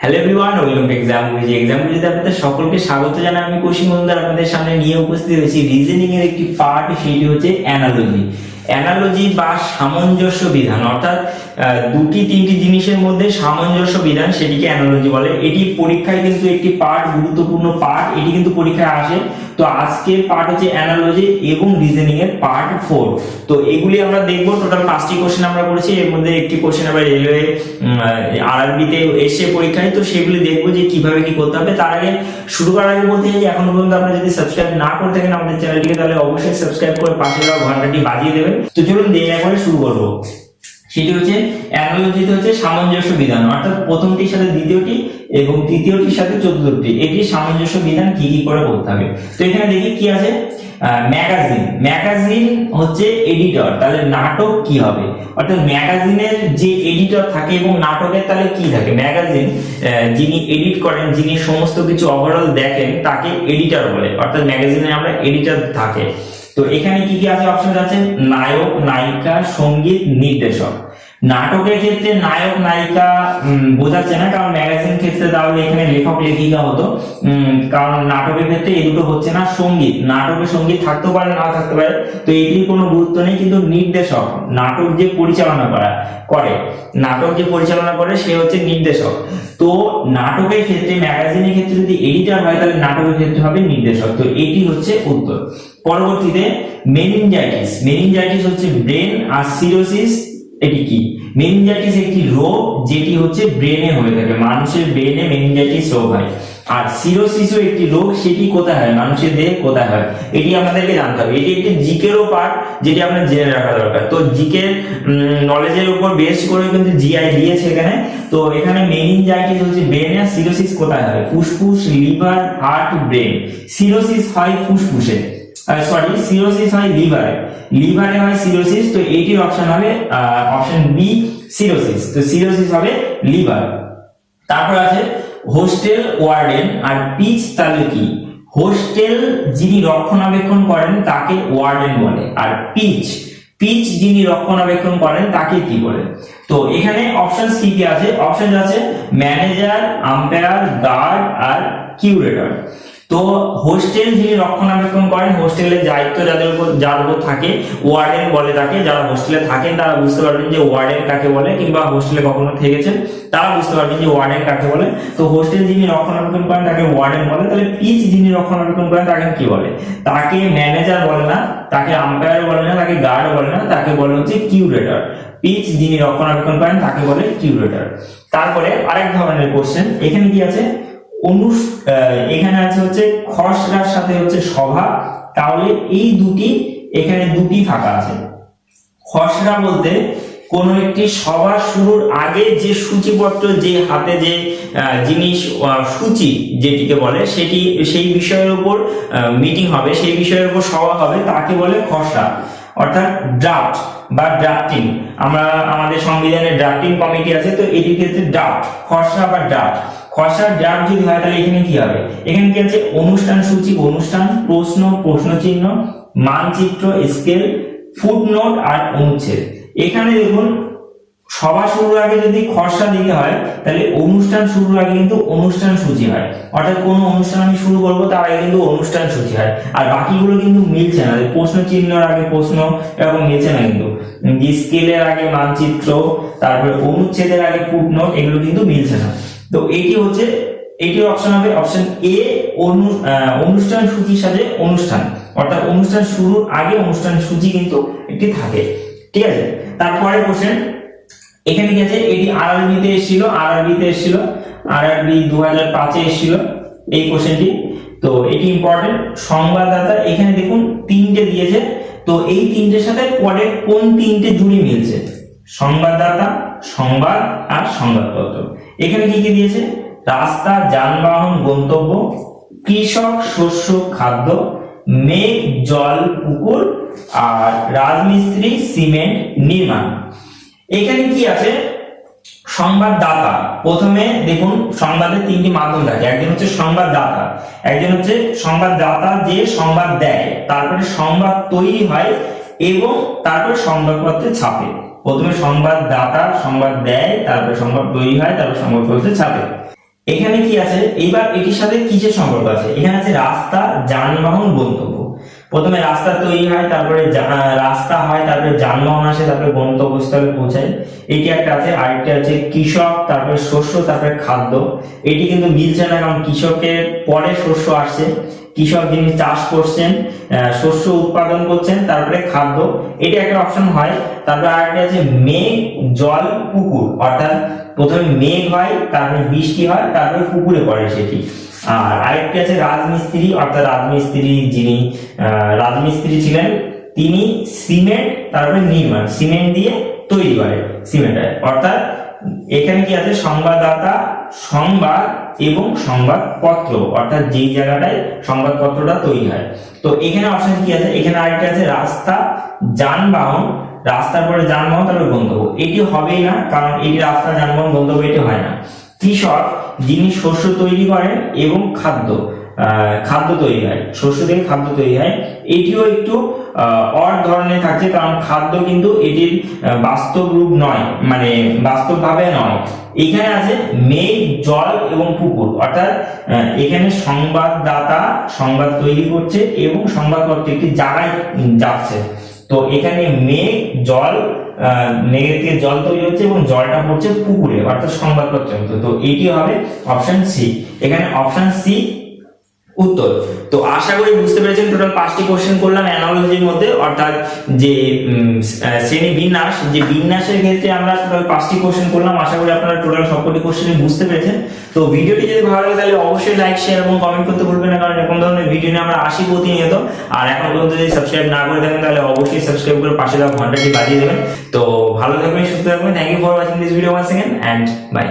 Hello everyone, welcome to এক্সামগুলিতে আপনাদের সকলকে স্বাগত জানাই। আমি কৌশিক মজুমদার আপনাদের সামনে নিয়ে উপস্থিত হয়েছি রিজনিং এর একটি পার্ট, সেটি হচ্ছে অ্যানালজি বা সামঞ্জস্য বিধান, অর্থাৎ দুটি তিনটি জিনিসের মধ্যে সামঞ্জস্য বিধান, সেটিকে অ্যানালজি বলে। এটি পরীক্ষায় কিন্তু একটি পার্ট, গুরুত্বপূর্ণ পার্ট, এটি কিন্তু পরীক্ষায় আসে। তো আজকের পার্ট হচ্ছে অ্যানালজি এবং রিজনিং এর পার্ট 4। তো এগুলি আমরা দেখবো। টোটাল 5টি কোশ্চেন আমরা করেছি, এর মধ্যে একটি কোশ্চেন আবার রেলওয়ে আরআরবিতে এসে পরীক্ষায়, তো সেগুলি দেখবো যে কিভাবে কি করতে হবে। তার আগে শুরু করার আগে বলতে চাই যে এখনো পর্যন্ত আপনারা যদি সাবস্ক্রাইব না করে থাকেন আমাদের চ্যানেলটিকে, তাহলে অবশ্যই সাবস্ক্রাইব করে পাশে দেওয়া ঘন্টাটি বাজিয়ে দেবেন। তো চলুন দেরি না করে শুরু করবো। সেটি হচ্ছে অ্যানালজিতে হচ্ছে সামঞ্জস্য বিধান, অর্থাৎ প্রথমটির সাথে দ্বিতীয়টি এবং তৃতীয়টির সাথে চতুর্থটি, এটি সামঞ্জস্য বিধান কি কি করে করতে হবে। তো এখানে দেখি কি আছে। ম্যাগাজিন হচ্ছে এডিটর, তাহলে নাটক কি হবে, অর্থাৎ ম্যাগাজিনের যে এডিটর থাকে এবং নাটকের তাহলে কি থাকে। ম্যাগাজিন যিনি এডিট করেন, যিনি সমস্ত কিছু ওভারঅল দেখেন, তাকে এডিটর বলে, অর্থাৎ ম্যাগাজিনে আমরা এডিটর থাকে। তো এখানে কি কি আছে অপশন আছে, নায়ক, নায়িকা, সঙ্গীত, নির্দেশক। নাটকের ক্ষেত্রে নায়ক নায়িকা বোঝাচ্ছে না, কারণ ম্যাগাজিন ক্ষেত্রে তাহলে এখানে লেখক লেখিকা হতো, কারণ নাটকের ক্ষেত্রে এই দুটো হচ্ছে না। সঙ্গীত, নাটকে সঙ্গীত থাকতে পারে না থাকতে পারে, তো এটির কোনো গুরুত্ব নেই। কিন্তু নির্দেশক, নাটক যে পরিচালনা করে নাটক যে পরিচালনা করে সে হচ্ছে নির্দেশক। তো নাটকের ক্ষেত্রে, ম্যাগাজিনের ক্ষেত্রে যদি এডিটর হয় তাহলে নাটকের ক্ষেত্রে হবে নির্দেশক। তো এটি হচ্ছে উত্তর। পরবর্তীতে মেনিনজাইটিস হচ্ছে ব্রেন, আর সিরোসিস এটি কি। মেনিনজাইটিস একটি রোগ যেটি হচ্ছে ব্রেনে হয়ে থাকে, মানুষের ব্রেনে মেনিনজাইটিস রোগ হয়। আর সিরোসিসও একটি রোগ, সেটি কোথায় হয়, মানুষের দেহে কোথায় হয়, এটি আমাদেরকে জানতে হবে। এটি একটি জিকেরও পার্ট, যেটি আপনার জেনে রাখা দরকার। তো জিকের নলেজের উপর বেস করে কিন্তু জিআই দিয়েছে এখানে। তো এখানে মেনিনজাইটিস হচ্ছে ব্রেনে, আর সিরোসিস কোথায় হয়, ফুসফুস, লিভার, হার্ট, ব্রেন। সিরোসিস হয় ফুসফুসে, সিরোসিস হয় লিভারে হয় সিরোসিস। তো এইটির অপশন হবে অপশন বি, সিরোসিস। তো সিরোসিস হবে লিভার। তারপর আছে হোস্টেল ওয়ার্ডেন আর পিচ, তাহলে কি। হোস্টেল যিনি রক্ষণাবেক্ষণ করেন তাকে ওয়ার্ডেন বলে, আর পিচ যিনি রক্ষণাবেক্ষণ করেন তাকে কি বলে। তো এখানে অপশন কি কি আছে, অপশন আছে ম্যানেজার, আম্পায়ার, গার্ড আর কিউরেটর। তো হোস্টেল যিনি রক্ষণাবেক্ষণ করেন, হোস্টেলের দায়িত্ব যার উপর থাকে, ওয়ার্ডেন বলে তাকে। যারা হোস্টেলে থাকেন তারা বুঝতে পারবেন যে ওয়ার্ডেন কাকে বলে, কিংবা হোস্টেলে কখনো থেকেছেন তারা বুঝতে পারবেন যে ওয়ার্ডেন কাকে বলে। তো হোস্টেল যিনি রক্ষণাবেক্ষণ করেন তাকে ওয়ার্ডেন বলে। তাহলে পিচ যিনি রক্ষণাবেক্ষণ করেন তাকে কি বলে, তাকে ম্যানেজার বলে না, তাকে আম্পায়ার বলে না, তাকে গার্ড বলে না, তাকে বলে হচ্ছে কিউরেটর। পিচ যিনি রক্ষণাবেক্ষণ করেন তাকে বলে কিউরেটর। তারপরে আরেক ধরনের কোশ্চেন, এখানে কি আছে, এখানে আছে হচ্ছে খসড়ার সাথে হচ্ছে সভা। তাহলে এই দুটি, এখানে দুটি ফাঁকা আছে। খসড়া বলতে কোন একটি সভা শুরুর আগে যে সূচিপত্র, যে হাতে যে জিনিস, সূচি যেটিকে বলে, সেটি সেই বিষয়ের উপর মিটিং হবে, সেই বিষয়ের উপর সভা হবে, তাকে বলে খসড়া, অর্থাৎ ড্রাফট বা ড্রাফটিং। আমরা আমাদের সংবিধানের ড্রাফটিং কমিটি আছে, তো এটির ক্ষেত্রে ড্রাফট, খসড়া বা ড্রাফট। খসড়া ড্রাফট যদি হয় তাহলে এখানে কি হবে, এখানে কি আছে, অনুষ্ঠান সূচি, অনুষ্ঠান, প্রশ্ন, প্রশ্নচিহ্ন, মানচিত্র, স্কেল, ফুটনোট আর অনুচ্ছেদ। এখানে দেখুন, সভা শুরুর আগে যদি খসড়া দিতে হয় তাহলে অনুষ্ঠান শুরুর আগে কিন্তু অনুষ্ঠান সূচি হয়, অর্থাৎ কোনো অনুষ্ঠান আমি শুরু করবো তার আগে কিন্তু অনুষ্ঠান সূচি হয়। আর বাকিগুলো কিন্তু মিলছে না, প্রশ্ন চিহ্নের আগে প্রশ্ন, এরকম মিলছে না কিন্তু। স্কেলের আগে মানচিত্র, তারপরে অনুচ্ছেদের আগে ফুটনোট, এগুলো কিন্তু মিলছে না। তো এটি অপশন হবে অপশন এ, অনুষ্ঠান সূচির সাথে অনুষ্ঠান, অর্থাৎ অনুষ্ঠান শুরুর আগে অনুষ্ঠান সূচি কিন্তু একটি থাকে। ঠিক আছে। তারপরে কোশ্চেন, এখানে কি আছে, এটি আরআরবিতে এসেছিল, আরআরবি 2005-এ এসেছিল এই কোশ্চেনটি। তো এটি ইম্পর্টেন্ট। সংবাদদাতা, এখানে দেখুন তিনটে দিয়েছে, তো এই তিনটের সাথে পরের কোন তিনটে জুড়ি মিলছে, সংবাদদাতা, সংবাদ আর সংবাদপত্র। এখানে কি কি দিয়েছে, রাস্তা, যানবাহন, গন্তব্য, কৃষক, শস্য, খাদ্য, মেঘ, জল, পুকুর, আর রাজমিস্ত্রি, সিমেন্ট, নির্মাণ। এখানে কি আছে, সংবাদদাতা। প্রথমে দেখুন সংবাদের তিনটি মাধ্যম থাকে, একজন হচ্ছে সংবাদদাতা, একজন হচ্ছে সংবাদদাতা যে সংবাদ দেয়, তারপরে সংবাদ তৈরি হয় এবং তারপর সংবাদপত্রে ছাপে। প্রথমে সংবাদদাতা সংবাদ দেয়, তারপরে সংবাদ তৈরি হয়, তারপর সংবাদপত্রে ছাপে। এখানে কি আছে, এইবার এটির সাথে কিসের সম্পর্ক আছে, এখানে আছে রাস্তা, যানবাহন, গন্তব্য। প্রথমে রাস্তা তৈরি হয়, তারপরে রাস্তা হয়, তারপরে যানবাহন আসে, তারপরে গন্তব্যস্থলে পৌঁছায়, এটি একটা আছে। আরেকটা আছে কৃষক, তারপরে শস্য, তারপরে খাদ্য। এটি কিন্তু মিলছে না, কারণ কৃষকের পরে শস্য আসছে। কৃষক যিনি চাষ করছেন, শস্য উৎপাদন করছেন, তারপরে খাদ্য, এটা একটা অপশন হয়। তারপরে আরেকটা আছে মেঘ, জল, পুকুর, অর্থাৎ প্রথমে মেঘ হয়, তারপরে বৃষ্টি হয়, তারপরে পুকুরে পড়ে সেটি। আর আরেকটি আছে রাজমিস্ত্রি, অর্থাৎ রাজমিস্ত্রি যিনি রাজমিস্ত্রি ছিলেন, তিনি সিমেন্ট, তারপরে নির্মাণ, সিমেন্ট দিয়ে তৈরি করে সিমেন্ট, অর্থাৎ এখানে কি আছে সংবাদদাতা, সংবাদ এবং সংবাদপত্র, অর্থাৎ যেই জায়গাটায় সংবাদপত্রটা তৈরি হয়। তো এখানে অপশন কি আছে, এখানে আরেকটা আছে রাস্তা, যানবাহন, রাস্তার পরে যানবাহন, তারপরে গন্তব্য। এটি হবেই না, কারণ এটি রাস্তা, যানবাহন, গন্তব্য এটি হয় না। কৃষক যিনি শস্য তৈরি করেন এবং খাদ্য তৈরি হয়, শস্য থেকে খাদ্য তৈরি হয়, এটিও একটু অড ধরনের থাকছে, কারণ খাদ্য কিন্তু এটির বাস্তব রূপ নয়, মানে বাস্তব ভাবে নয়। এখানে আছে মেঘ, জল এবং পুকুর, অর্থাৎ এখানে সংবাদদাতা সংবাদ তৈরি করছে এবং সংবাদপত্র একটি জায়গায় যাচ্ছে। তো এখানে মেঘ, জল, মেঘের থেকে জল তৈরি হচ্ছে এবং জলটা পড়ছে পুকুরে, অর্থাৎ সংবাদপত্রের মতো। তো এটি হবে অপশন সি, এখানে অপশন সি উত্তর। তো আশা করি বুঝতে পেরেছেন, টোটাল 5টি কোশ্চেন করলাম অ্যানালজির মধ্যে, অর্থাৎ যে শ্রেণী বিন্যাস, যে বিন্যাসের ক্ষেত্রে আমরা টোটাল 5টি কোশ্চেন করলাম। আশা করি আপনারা টোটাল সবকটি কোশ্চেন বুঝতে পেরেছেন। তো ভিডিওটি যদি ভালো লাগে তাহলে অবশ্যই লাইক, শেয়ার এবং কমেন্ট করতে ভুলবেন না, কারণ এরকম ধরনের ভিডিও নিয়ে আমরা আসি প্রতিনিয়ত। আর এখন পর্যন্ত যদি সাবস্ক্রাইব না করে থাকেন তাহলে অবশ্যই সাবস্ক্রাইব করে পাশে দেওয়া ঘন্টাটি বাজিয়ে দেবেন। তো ভালো থাকবেন, সুস্থ থাকবেন। Thank you for watching this video once again and by.